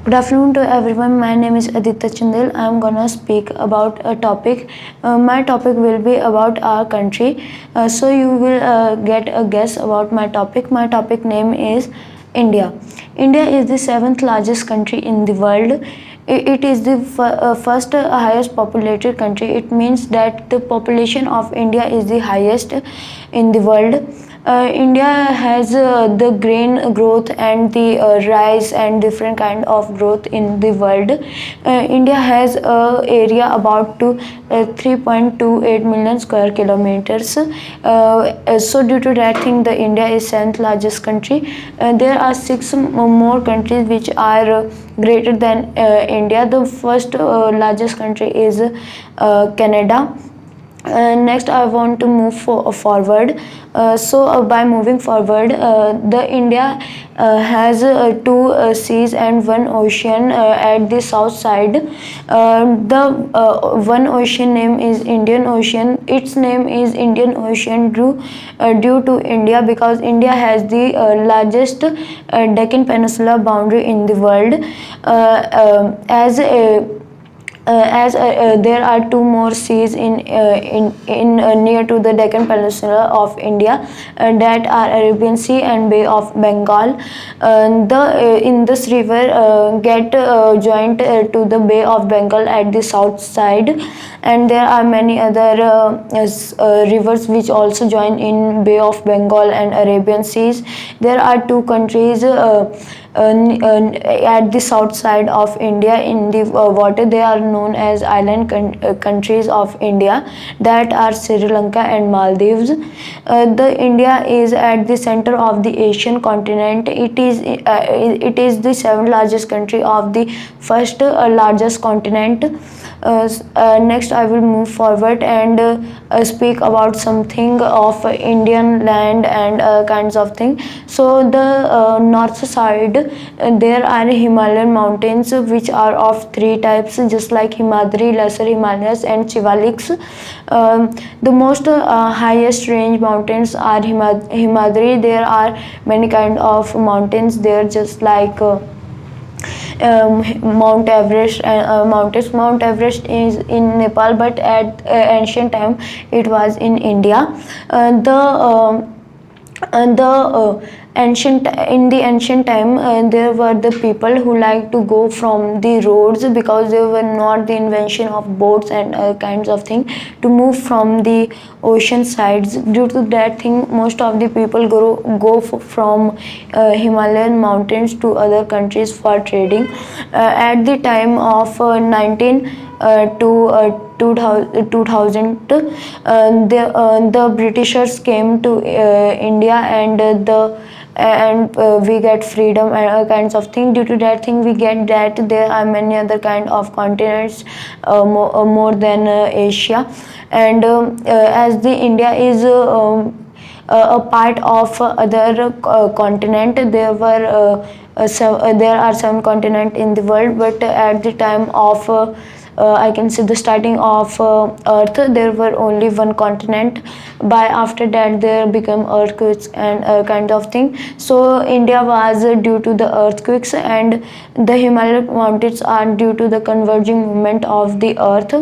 Good afternoon to everyone. My name is Aditya. I am gonna speak about a topic. My topic will be about our country. So you will get a guess about my topic. My topic name is India. India is the seventh largest country in the world. It is the first highest populated country. It means that the population of India is the highest in the world. India has the grain growth and the rice and different kind of growth in the world. India has a area about to 3.28 million square kilometers. So due to that thing, the India is seventh largest country. There are six more countries which are greater than India. The first largest country is Canada. Next I want to move forward. So by moving forward, the India has two seas and one ocean at the south side. The one ocean name is Indian Ocean. Its name is Indian Ocean due to India, because India has the largest Deccan Peninsula boundary in the world. As there are two more seas in near to the Deccan Peninsula of India, that are Arabian Sea and Bay of Bengal. In this river get joined to the Bay of Bengal at the south side, and there are many other rivers which also join in Bay of Bengal and Arabian Seas. There are two countries at the south side of India in the water. They are known as island countries of India, that are Sri Lanka and Maldives. The India is at the center of the Asian continent. It is the seventh largest country of the first largest continent. Next I will move forward and speak about something of Indian land and kinds of thing. So the north side, there are Himalayan mountains which are of three types, just like Himadri, Lesser Himalayas and Shivaliks. The most highest range mountains are Himadri. There are many kind of mountains there, just like Mount Everest. Mount Everest is in Nepal, but at ancient time it was in India. In the ancient time, there were the people who like to go from the roads, because there were not the invention of boats and kinds of thing to move from the ocean sides. Due to that thing, most of the people go from Himalayan mountains to other countries for trading. At the time of 2000, the Britishers came to India, and we get freedom and kinds of thing. Due to that thing, we get that there are many other kind of continents more than Asia. And as the India is a part of other continent, there are seven continents in the world, but at the time of I can see the starting of Earth, there were only one continent. By after that, there become earthquakes and kind of thing. So India was due to the earthquakes, and the Himalayan mountains are due to the converging movement of the Earth.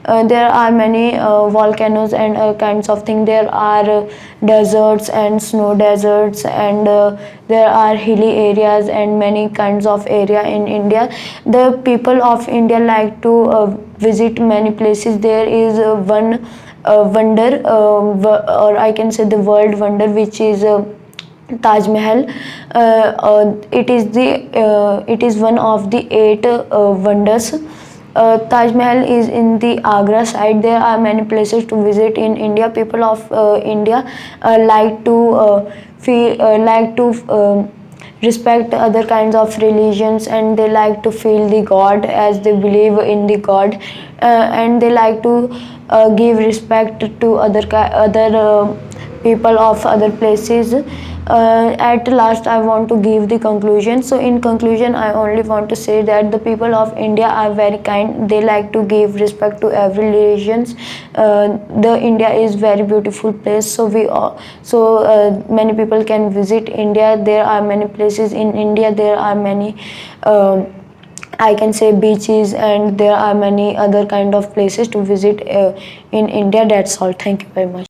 There are many volcanoes and kinds of thing. There are deserts and snow deserts, and there are hilly areas and many kinds of area in India. The people of India like to visit many places. There is one wonder, or I can say the world wonder, which is Taj Mahal. It is one of the eight wonders. Taj Mahal is in the Agra side. There are many places to visit in India. People of India like to respect other kinds of religions, and they like to feel the God, as they believe in the God, and they like to give respect to other people of other places. At last, I want to give the conclusion. So in conclusion, I only want to say that the people of India are very kind. They like to give respect to every religions. The India is very beautiful place. So many people can visit India. There are many places in India. There are many I can say beaches, and there are many other kind of places to visit in India. That's all. Thank you very much.